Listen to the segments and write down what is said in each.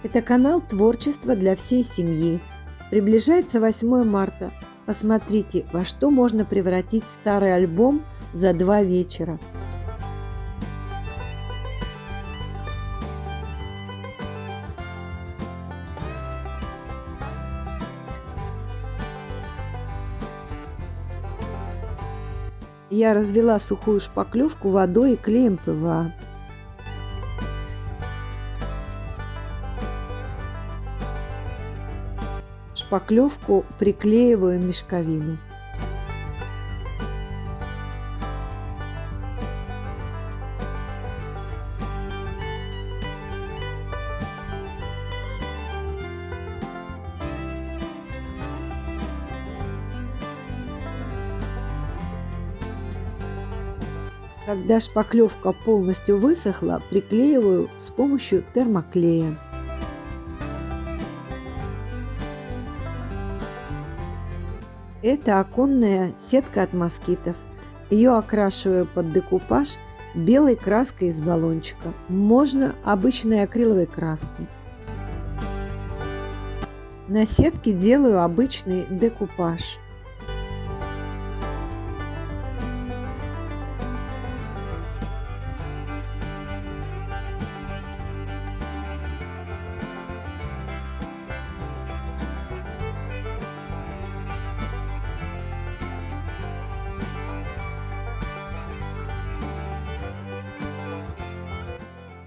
Это канал творчества для всей семьи. Приближается 8 марта. Посмотрите, во что можно превратить старый альбом за 2 вечера. Я развела сухую шпаклевку водой и клеем ПВА. Шпаклевку приклеиваю в мешковину. Когда шпаклевка полностью высохла, приклеиваю с помощью термоклея. Это оконная сетка от москитов. Ее окрашиваю под декупаж белой краской из баллончика. Можно обычной акриловой краской. На сетке делаю обычный декупаж.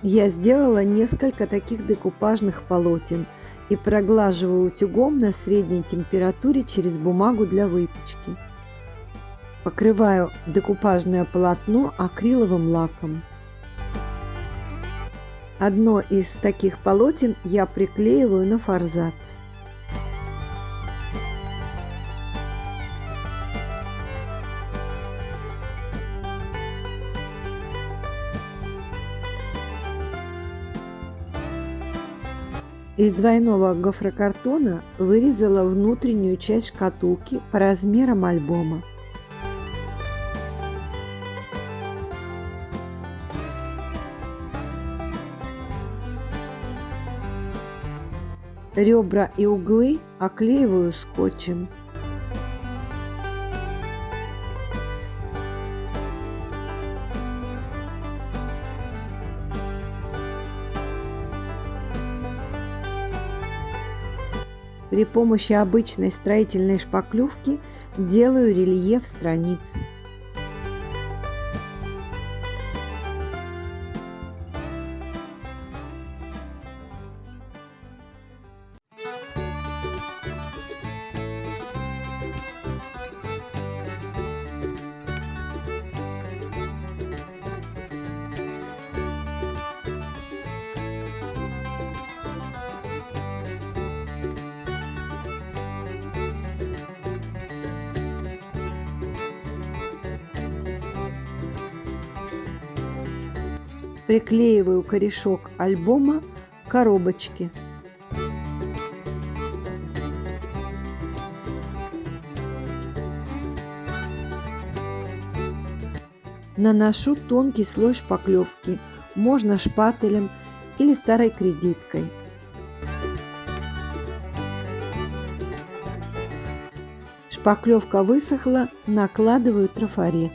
Я сделала несколько таких декупажных полотен и проглаживаю утюгом на средней температуре через бумагу для выпечки. Покрываю декупажное полотно акриловым лаком. Одно из таких полотен я приклеиваю на форзац. Из двойного гофрокартона вырезала внутреннюю часть шкатулки по размерам альбома. Ребра и углы оклеиваю скотчем. При помощи обычной строительной шпаклевки делаю рельеф страниц. Приклеиваю корешок альбома к коробочке. Наношу тонкий слой шпаклевки, можно шпателем или старой кредиткой. Шпаклевка высохла, накладываю трафарет.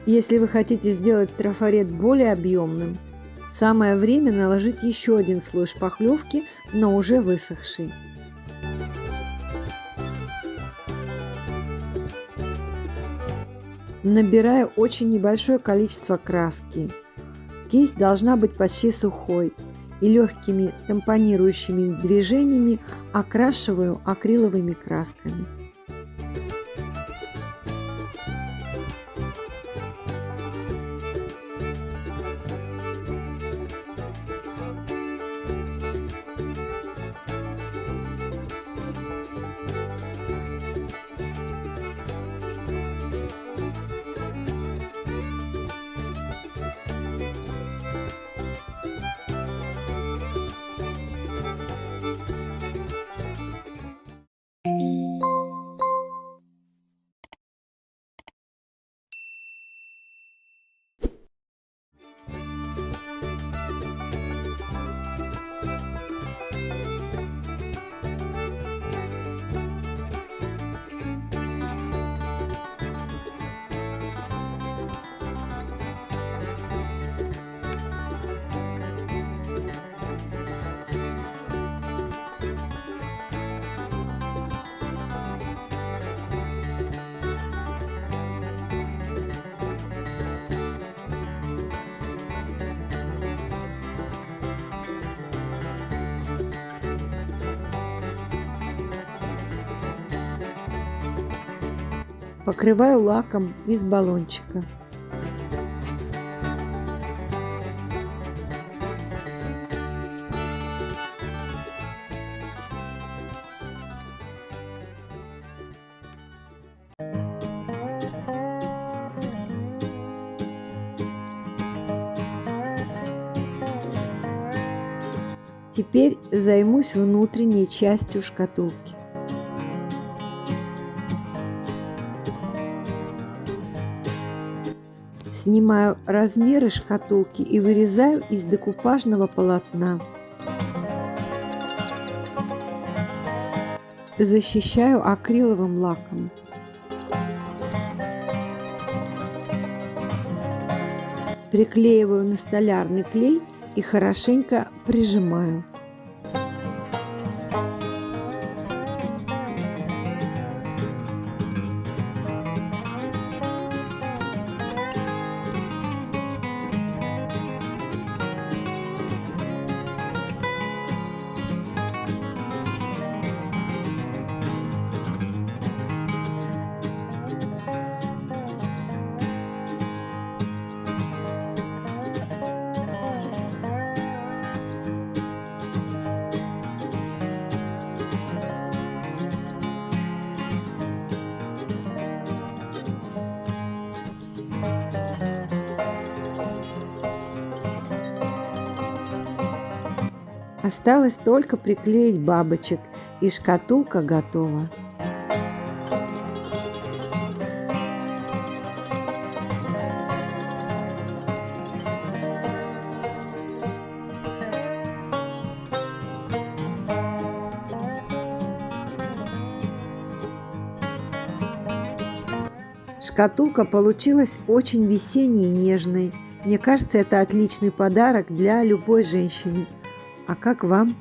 Если вы хотите сделать трафарет более объемным, самое время наложить еще один слой шпаклевки, но уже высохший. Набираю очень небольшое количество краски. Кисть должна быть почти сухой, и легкими тампонирующими движениями окрашиваю акриловыми красками. Покрываю лаком из баллончика. Теперь займусь внутренней частью шкатулки. Снимаю размеры шкатулки и вырезаю из декупажного полотна. Защищаю акриловым лаком. Приклеиваю на столярный клей и хорошенько прижимаю. Осталось только приклеить бабочек, и шкатулка готова. Шкатулка получилась очень весенней и нежной. Мне кажется, это отличный подарок для любой женщины. А как вам?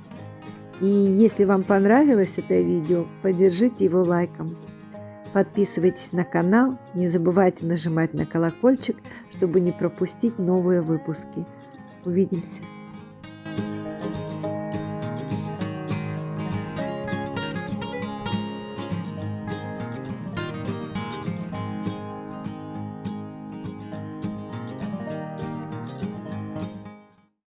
И если вам понравилось это видео, поддержите его лайком. Подписывайтесь на канал, не забывайте нажимать на колокольчик, чтобы не пропустить новые выпуски. Увидимся!